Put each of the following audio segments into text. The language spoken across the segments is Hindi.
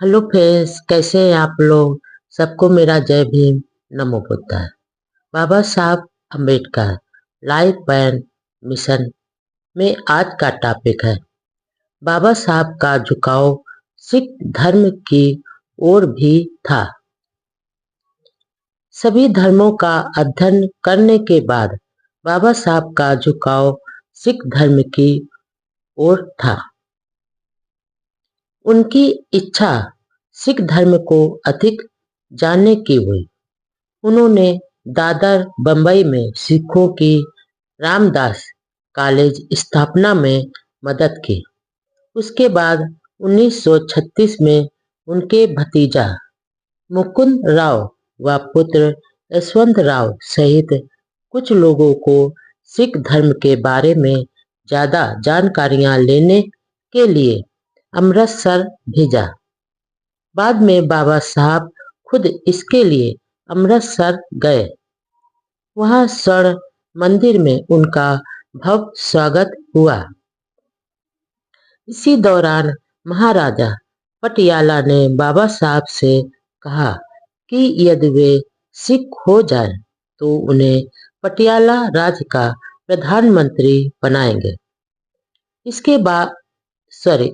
हेलो फ्रेंड्स, कैसे हैं आप लोग। सबको मेरा जय भीम, नमो बुद्धाय। बाबा Saheb Ambedkar life and mission में आज का टॉपिक है बाबा साहब का झुकाव सिख धर्म की ओर भी था। सभी धर्मों का अध्ययन करने के बाद बाबा साहब का झुकाव सिख धर्म की ओर था। उनकी इच्छा सिख धर्म को अधिक जानने की हुई। उन्होंने दादर बम्बई में सिखों की रामदास कॉलेज स्थापना में मदद की। उसके बाद 1936 में उनके भतीजा मुकुंद राव व पुत्र यशवंत राव सहित कुछ लोगों को सिख धर्म के बारे में ज्यादा जानकारियां लेने के लिए अमृतसर भेजा। बाद में बाबा साहब खुद इसके लिए अमृतसर गए। वहां स्वर्ण मंदिर में उनका भव्य स्वागत हुआ। इसी दौरान महाराजा पटियाला ने बाबा साहब से कहा कि यदि वे सिख हो जाएं तो उन्हें पटियाला राज्य का प्रधानमंत्री बनाएंगे।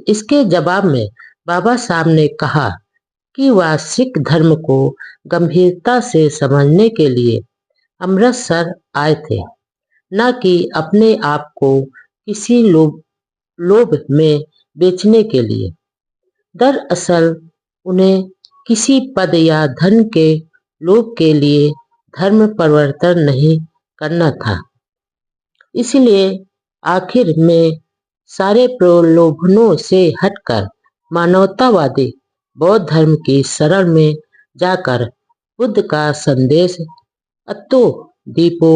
इसके जवाब में बाबा साहब ने कहा कि वह सिख धर्म को गंभीरता से समझने के लिए अमृतसर आए थे, न कि अपने आप को किसी लोभ में बेचने के लिए। दरअसल उन्हें किसी पद या धन के लोभ के लिए धर्म परिवर्तन नहीं करना था। इसलिए आखिर में सारे प्रलोभनों से हटकर मानवतावादी बौद्ध धर्म की शरण में जाकर बुद्ध का संदेश अतो दीपो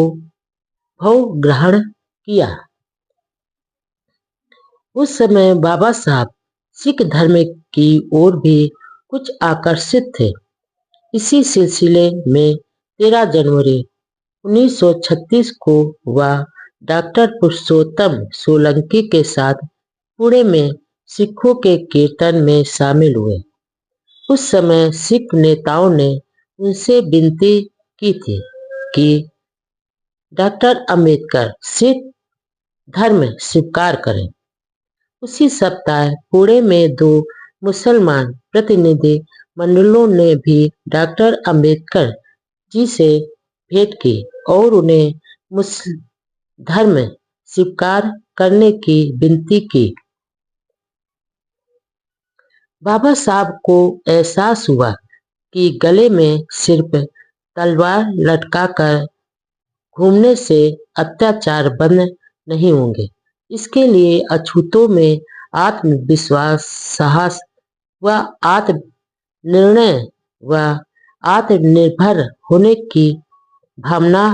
भव ग्रहण किया। उस समय बाबा साहब सिख धर्म की ओर भी कुछ आकर्षित थे। इसी सिलसिले में 13 जनवरी 1936 को वह डॉक्टर पुरुषोत्तम सोलंकी के साथ पुणे में सिखों के कीर्तन में शामिल हुए। उस समय सिख नेताओं ने उनसे विनती की थी कि डॉक्टर अम्बेडकर सिख धर्म स्वीकार करें। उसी सप्ताह पुणे में 2 मुसलमान प्रतिनिधि मंडलों ने भी डॉक्टर अम्बेडकर जी से भेंट की और उन्हें मुस्लिम धर्म स्वीकार करने की विनती की। बाबा साहब को एहसास हुआ कि गले में सिर्फ तलवार लटकाकर घूमने से अत्याचार बंद नहीं होंगे। इसके लिए अछूतों में आत्मविश्वास, साहस व आत्मनिर्णय व आत्मनिर्भर होने की भावना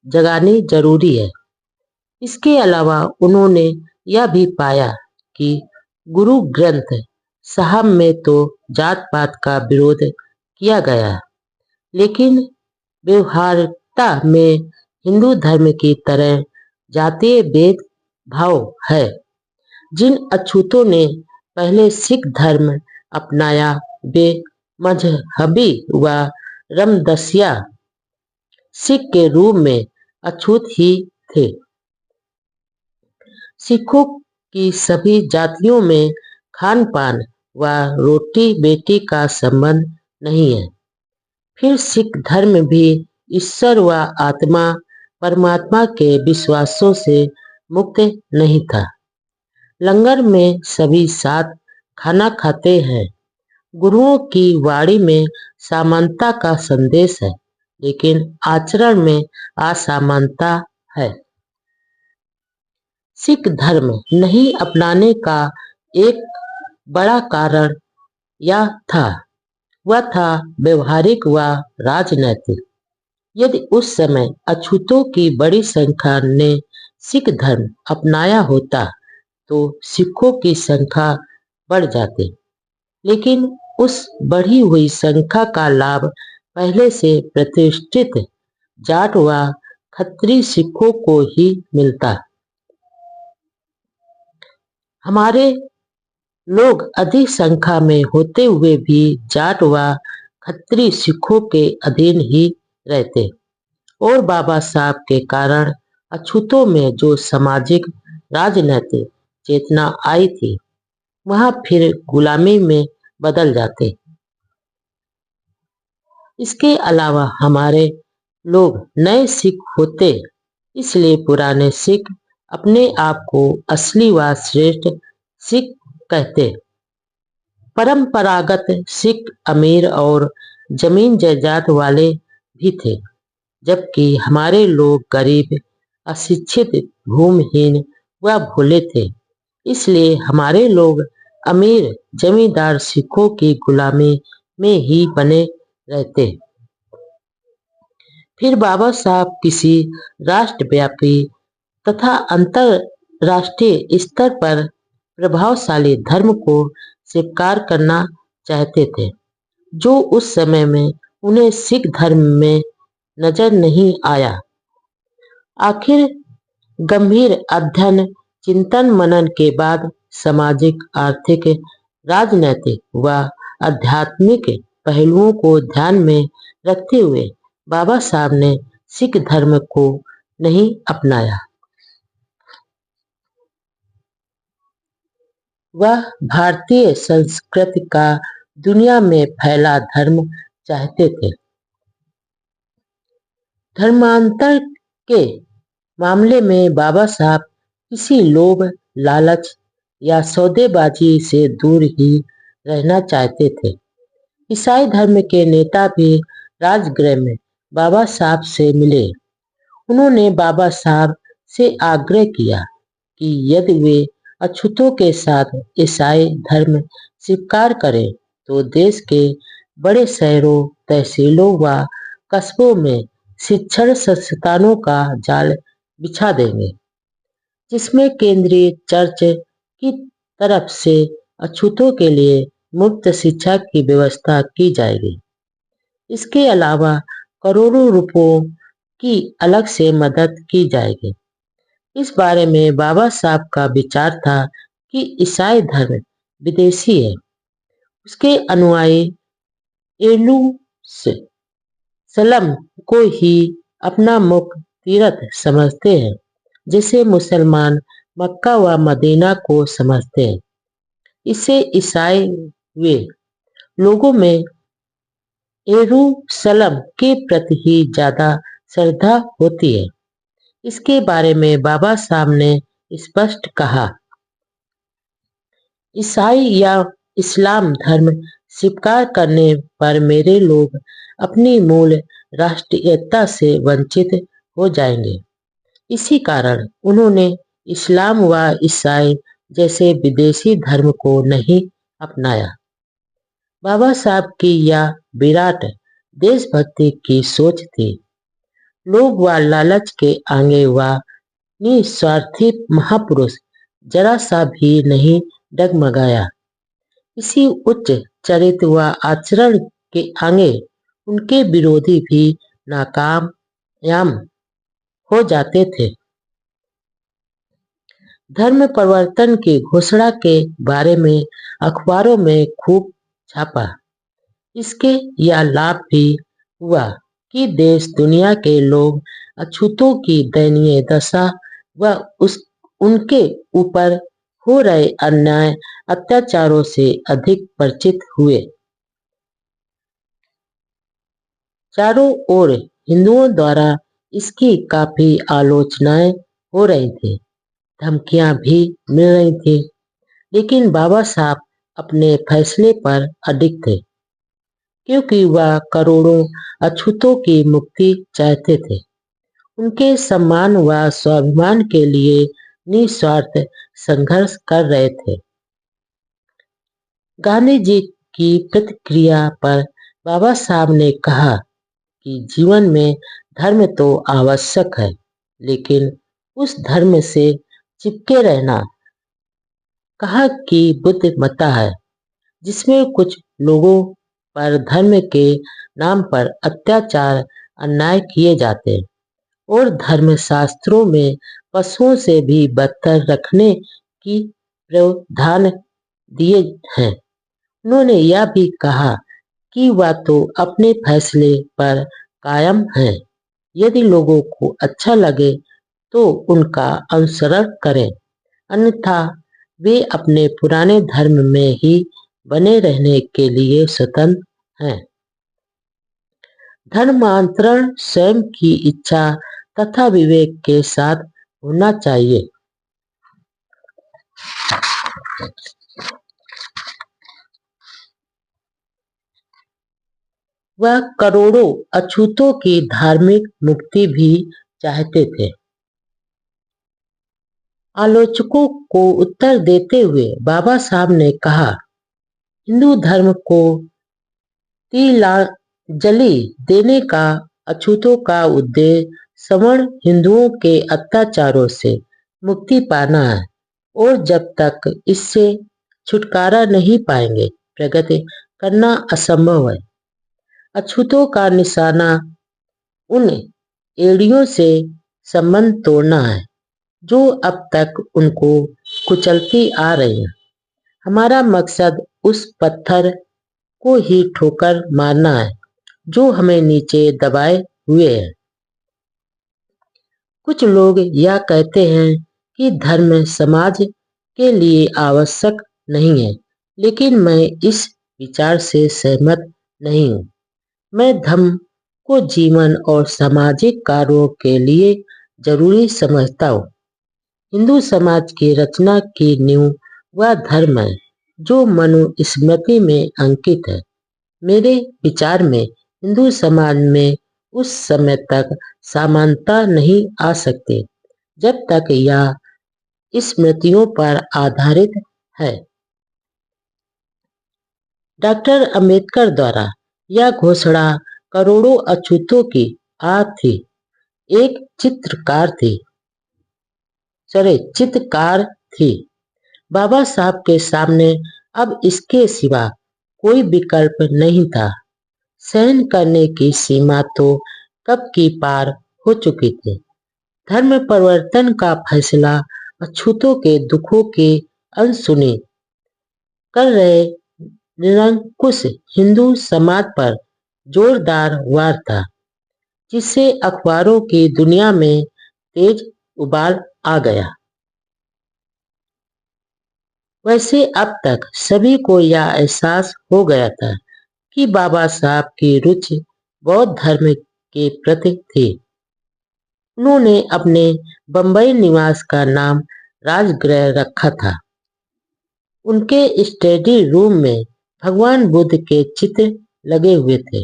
जगानी जरूरी है। इसके अलावा उन्होंने यह भी पाया कि गुरु ग्रंथ साहब में तो जात पात का विरोध किया गया, लेकिन व्यवहारिकता में हिंदू धर्म की तरह जातीय भेदभाव है। जिन अछूतों ने पहले सिख धर्म अपनाया वे मजहबी व रामदसिया सिख के रूप में अछूत ही थे। सिखों की सभी जातियों में खान पान व रोटी बेटी का संबंध नहीं है। फिर सिख धर्म भी ईश्वर व आत्मा परमात्मा के विश्वासों से मुक्त नहीं था। लंगर में सभी साथ खाना खाते हैं। गुरुओं की वाणी में समानता का संदेश है, लेकिन आचरण में असमानता है। सिख धर्म नहीं अपनाने का एक बड़ा कारण यह था, वह था व्यवहारिक व राजनैतिक। यदि उस समय अछूतों की बड़ी संख्या ने सिख धर्म अपनाया होता तो सिखों की संख्या बढ़ जाती, लेकिन उस बढ़ी हुई संख्या का लाभ पहले से प्रतिष्ठित जाट व खत्री सिखों को ही मिलता। हमारे लोग अधिक संख्या में होते हुए भी जाट व खत्री सिखों के अधीन ही रहते और बाबा साहब के कारण अछूतों में जो सामाजिक राजनैतिक चेतना आई थी वह फिर गुलामी में बदल जाते। इसके अलावा हमारे लोग नए सिख होते, इसलिए पुराने सिख अपने आप को असली व श्रेष्ठ सिख कहते। परंपरागत सिख अमीर और जमीन जायदाद वाले भी थे, जबकि हमारे लोग गरीब, अशिक्षित, भूमिहीन व भोले थे। इसलिए हमारे लोग अमीर जमींदार सिखों की गुलामी में ही बने रहते। फिर बाबा साहब किसी राष्ट्रव्यापी तथा अंतरराष्ट्रीय स्तर पर प्रभावशाली धर्म को स्वीकार करना चाहते थे, जो उस समय में उन्हें सिख धर्म में नजर नहीं आया। आखिर गंभीर अध्ययन, चिंतन मनन के बाद सामाजिक, आर्थिक, राजनैतिक व आध्यात्मिक पहलुओं को ध्यान में रखते हुए बाबा साहब ने सिख धर्म को नहीं अपनाया। वह भारतीय संस्कृति का दुनिया में फैला धर्म चाहते थे। धर्मांतर के मामले में बाबा साहब किसी लोभ, लालच या सौदेबाजी से दूर ही रहना चाहते थे। ईसाई धर्म के नेता भी राजगृह में बाबा साहब से मिले। उन्होंने बाबा साहब से आग्रह किया कि यदि वे अछूतों के साथ ईसाई धर्म स्वीकार करें तो देश के बड़े शहरों, तहसीलों व कस्बों में शिक्षण संस्थानों का जाल बिछा देंगे, जिसमें केंद्रीय चर्च की तरफ से अछूतों के लिए मुफ्त शिक्षा की व्यवस्था की जाएगी। इसके अलावा करोड़ों रुपयों की अलग से मदद की जाएगी। इस बारे में बाबा साहब का विचार था कि ईसाई धर्म विदेशी है, उसके अनुयायी यरूशलम को ही अपना मुख्य तीर्थ समझते हैं, जैसे मुसलमान मक्का व मदीना को समझते हैं। इससे ईसाई वे लोगों में यरूशलम के प्रति ही ज्यादा श्रद्धा होती है। इसके बारे में बाबा साहब ने स्पष्ट कहा, ईसाई या इस्लाम धर्म स्वीकार करने पर मेरे लोग अपनी मूल राष्ट्रीयता से वंचित हो जाएंगे। इसी कारण उन्होंने इस्लाम व ईसाई जैसे विदेशी धर्म को नहीं अपनाया। बाबा साहब की यह विराट देशभक्ति की सोच थी। लोभ व लालच के आगे वह निस्वार्थी महापुरुष जरा सा भी नहीं डगमगाया। इसी उच्च चरित्र व आचरण के आगे उनके विरोधी भी नाकामयाब हो जाते थे। धर्म परिवर्तन की घोषणा के बारे में अखबारों में खूब छापा। इसके यह लाभ भी हुआ कि देश दुनिया के लोग अछूतों की दयनीय दशा व उनके ऊपर हो रहे अन्याय अत्याचारों से अधिक परिचित हुए। चारों ओर हिंदुओं द्वारा इसकी काफी आलोचनाएं हो रही थी, धमकियां भी मिल रही थी, लेकिन बाबा साहब अपने फैसले पर अडिग थे, क्योंकि वह करोड़ों अछूतों की मुक्ति चाहते थे। उनके सम्मान व स्वाभिमान के लिए निस्वार्थ संघर्ष कर रहे थे। गांधी जी की प्रतिक्रिया पर बाबा साहब ने कहा कि जीवन में धर्म तो आवश्यक है, लेकिन उस धर्म से चिपके रहना कहा कि बुद्धिमत्ता है, जिसमें कुछ लोगों पर धर्म के नाम पर अत्याचार, अन्याय किए जाते और धर्मशास्त्रों में पशुओं से भी बदतर रखने की प्रावधान दिए हैं। उन्होंने यह भी कहा कि वह तो अपने फैसले पर कायम है। यदि लोगों को अच्छा लगे तो उनका अनुसरण करें, अन्यथा वे अपने पुराने धर्म में ही बने रहने के लिए स्वतंत्र हैं। धर्मांतरण स्वयं की इच्छा तथा विवेक के साथ होना चाहिए। वह करोड़ों अछूतों की धार्मिक मुक्ति भी चाहते थे। आलोचकों को उत्तर देते हुए बाबा साहब ने कहा, हिंदू धर्म को तिलांजलि देने का अछूतों का उद्देश्य सवर्ण हिंदुओं के अत्याचारों से मुक्ति पाना है और जब तक इससे छुटकारा नहीं पाएंगे प्रगति करना असंभव है। अछूतों का निशाना उन एड़ियों से संबंध तोड़ना है जो अब तक उनको कुचलती आ रही हैं। हमारा मकसद उस पत्थर को ही ठोकर मारना है जो हमें नीचे दबाए हुए है। कुछ लोग यह कहते हैं कि धर्म समाज के लिए आवश्यक नहीं है, लेकिन मैं इस विचार से सहमत नहीं हूँ। मैं धर्म को जीवन और सामाजिक कार्यों के लिए जरूरी समझता हूँ। हिंदू समाज की रचना की नींव वह धर्म है जो मनुस्मृति में अंकित है। मेरे विचार में हिंदू समाज में उस समय तक समानता नहीं आ सकती जब तक यह स्मृतियों पर आधारित है। डॉक्टर अंबेडकर द्वारा यह घोषणा करोड़ों अछूतों की आह थी। एक चित्रकार थी। बाबा साहब के सामने अब इसके सिवा कोई विकल्प नहीं था। सहन करने की सीमा तो कब की पार हो चुकी थी। धर्म परिवर्तन का फैसला अछूतों के दुखों की अनसुनी कर रहे निरंकुश हिंदू समाज पर जोरदार वार था, जिससे अखबारों की दुनिया में तेज उबाल आ गया। वैसे अब तक सभी को यह एहसास हो गया था कि बाबा साहब की रुचि बौद्ध धर्म के प्रति थी। उन्होंने अपने बंबई निवास का नाम राजगृह रखा था। उनके स्टडी रूम में भगवान बुद्ध के चित्र लगे हुए थे।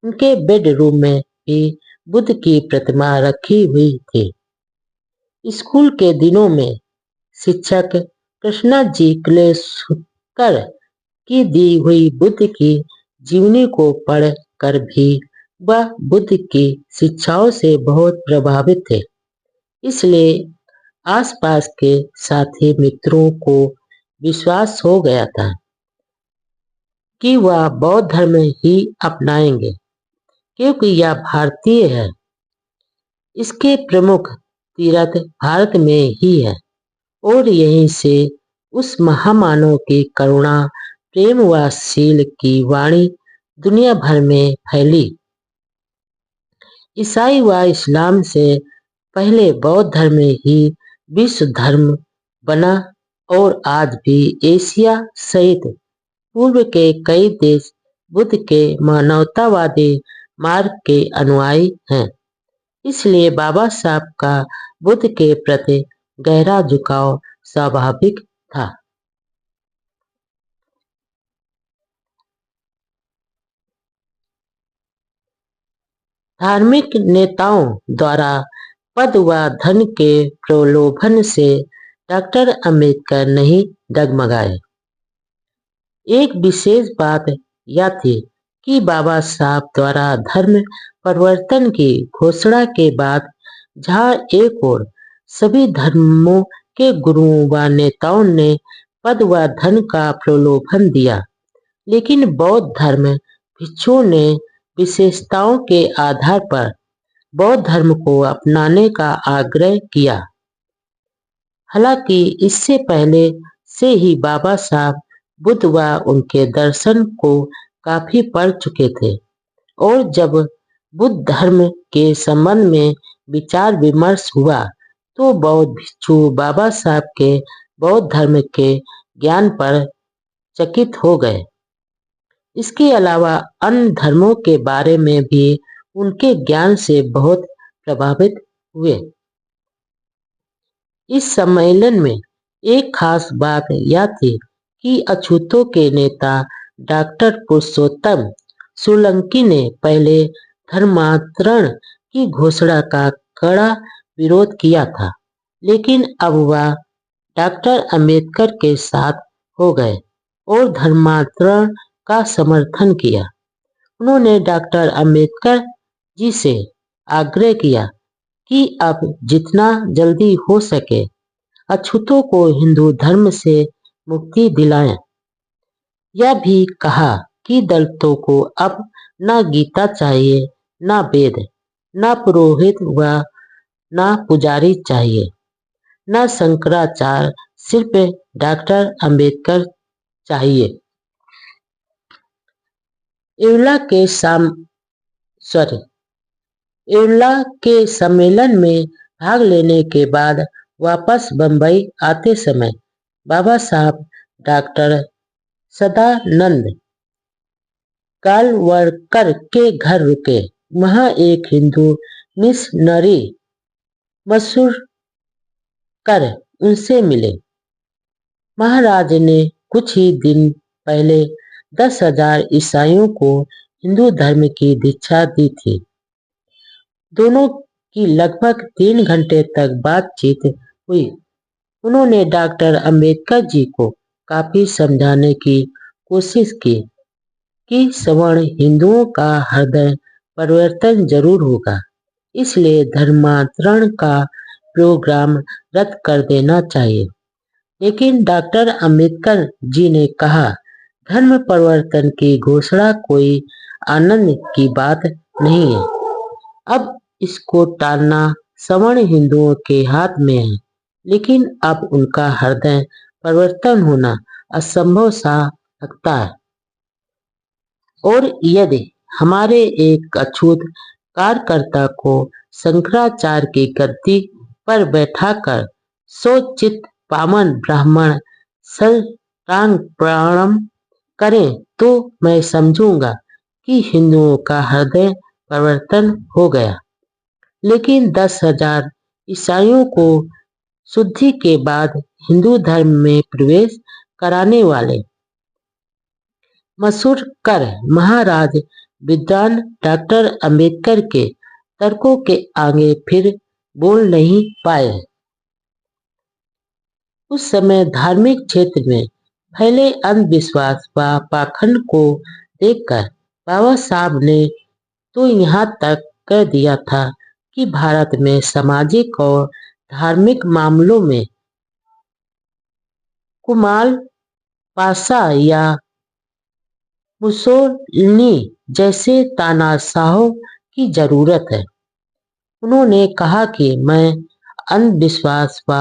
उनके बेडरूम में भी बुद्ध की प्रतिमा रखी हुई थी। स्कूल के दिनों में शिक्षक कृष्णा जी क्लेशुकर की दी हुई बुद्ध की जीवनी को पढ़ कर भी वह बुद्ध की शिक्षाओं से बहुत प्रभावित थे। इसलिए आसपास के साथी मित्रों को विश्वास हो गया था कि वह बौद्ध धर्म ही अपनाएंगे, क्योंकि यह भारतीय है। इसके प्रमुख तीर्थ भारत में ही है और यहीं से उस महामानव की करुणा, प्रेम व शील की वाणी दुनिया भर में फैली। ईसाई व इस्लाम से पहले बौद्ध धर्म ही विश्व धर्म बना और आज भी एशिया सहित पूर्व के कई देश बुद्ध के मानवतावादी मार्ग के अनुयायी हैं। इसलिए बाबा साहब का बुद्ध के प्रति गहरा झुकाव स्वाभाविक था। धार्मिक नेताओं द्वारा पद व धन के प्रलोभन से डॉक्टर अंबेडकर नहीं डगमगाए। एक विशेष बात यह थी कि बाबा साहब द्वारा धर्म परिवर्तन की घोषणा के बाद जहाँ एक ओर सभी धर्मों के गुरुओं व नेताओं ने पद व धन का प्रलोभन दिया, लेकिन बौद्ध धर्म भिक्षुओं ने विशेषताओं के आधार पर बौद्ध धर्म को अपनाने का आग्रह किया। हालांकि इससे पहले से ही बाबा साहब बुद्ध व उनके दर्शन को काफी पढ़ चुके थे और जब बुद्ध धर्म के संबंध में विचार विमर्श हुआ तो बौद्ध भिक्षु बाबा साहब के बौद्ध धर्म के ज्ञान पर चकित हो गए। इसके अलावा अन्य धर्मों के बारे में भी उनके ज्ञान से बहुत प्रभावित हुए। इस सम्मेलन में एक खास बात यह थी कि अछूतों के नेता डॉक्टर पुरुषोत्तम सोलंकी ने पहले धर्मांतरण की घोषणा का कड़ा विरोध किया था, लेकिन अब वह डॉक्टर अंबेडकर के साथ हो गए और धर्मांतरण का समर्थन किया। उन्होंने डॉक्टर अंबेडकर जी से आग्रह किया कि अब जितना जल्दी हो सके अछूतों को हिंदू धर्म से मुक्ति दिलाएं। यह भी कहा कि दलितों को अब न गीता चाहिए, न वेद, न पुरोहित व न पुजारी चाहिए, न शंकराचार्य, सिर्फ डॉक्टर अंबेडकर चाहिए। एवला के सम्मेलन में भाग लेने के बाद वापस बंबई आते समय बाबा साहब डॉक्टर सदानंद कालवरकर के घर रुके। वहां एक हिंदू मिशनरी मसूरकर उनसे मिले। महाराज ने कुछ ही दिन पहले 10,000 ईसाइयों को हिंदू धर्म की दीक्षा दी थी। दोनों की लगभग 3 घंटे तक बातचीत हुई। उन्होंने डॉक्टर अंबेडकर जी को काफी समझाने की कोशिश की कि सवर्ण हिंदुओं का हृदय परिवर्तन जरूर होगा, इसलिए धर्मांतरण का प्रोग्राम रद्द कर देना चाहिए। लेकिन डॉक्टर अंबेडकर जी ने कहा, धर्म परिवर्तन की घोषणा कोई आनंद की बात नहीं है। अब इसको टालना सवर्ण हिंदुओं के हाथ में है, लेकिन अब उनका हृदय परिवर्तन होना असंभव सा लगता है। और यदि हमारे एक अछूत कार्यकर्ता को शंकराचार्य की गद्दी पर बैठाकर सोचित पावन ब्राह्मण साष्टांग प्रणाम करें तो मैं समझूंगा कि हिंदुओं का हृदय परिवर्तन हो गया। लेकिन 10,000 ईसाइयों को शुद्धि के बाद हिंदू धर्म में प्रवेश कराने वाले मसूरकर महाराज विद्वान डॉक्टर अंबेडकर के तर्कों के आगे फिर बोल नहीं पाए। उस समय धार्मिक क्षेत्र में फैले अंधविश्वास व पाखंड को देखकर बाबा साहब ने तो यहाँ तक कह दिया था कि भारत में सामाजिक और धार्मिक मामलों में कुमाल पाशा या मुसोलिनी जैसे तानाशाहों की जरूरत है। उन्होंने कहा कि मैं अंधविश्वास व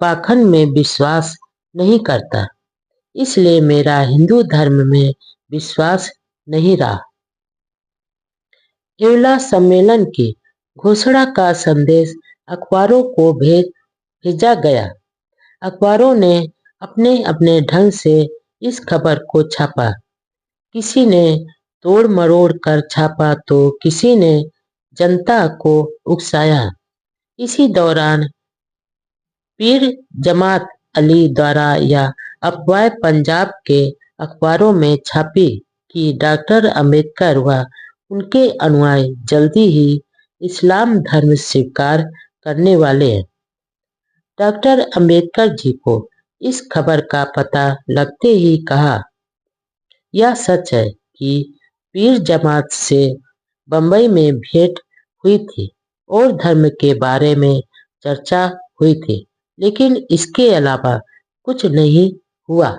पाखंड में विश्वास नहीं करता, इसलिए मेरा हिंदू धर्म में विश्वास नहीं रहा। एवला सम्मेलन की घोषणा का संदेश अखबारों को भेजा गया। अखबारों ने अपने अपने ढंग से इस खबर को छापा। किसी ने तोड़ मरोड़ कर छापा तो किसी ने जनता को उकसाया। इसी दौरान पीर जमात अली द्वारा यह अफवाह पंजाब के अखबारों में छापी कि डॉक्टर अंबेडकर व उनके अनुयायी जल्दी ही इस्लाम धर्म स्वीकार करने वाले हैं। डॉक्टर अंबेडकर जी को इस खबर का पता लगते ही कहा, यह सच है कि पीर जमात से बंबई में भेंट हुई थी और धर्म के बारे में चर्चा हुई थी, लेकिन इसके अलावा कुछ नहीं हुआ।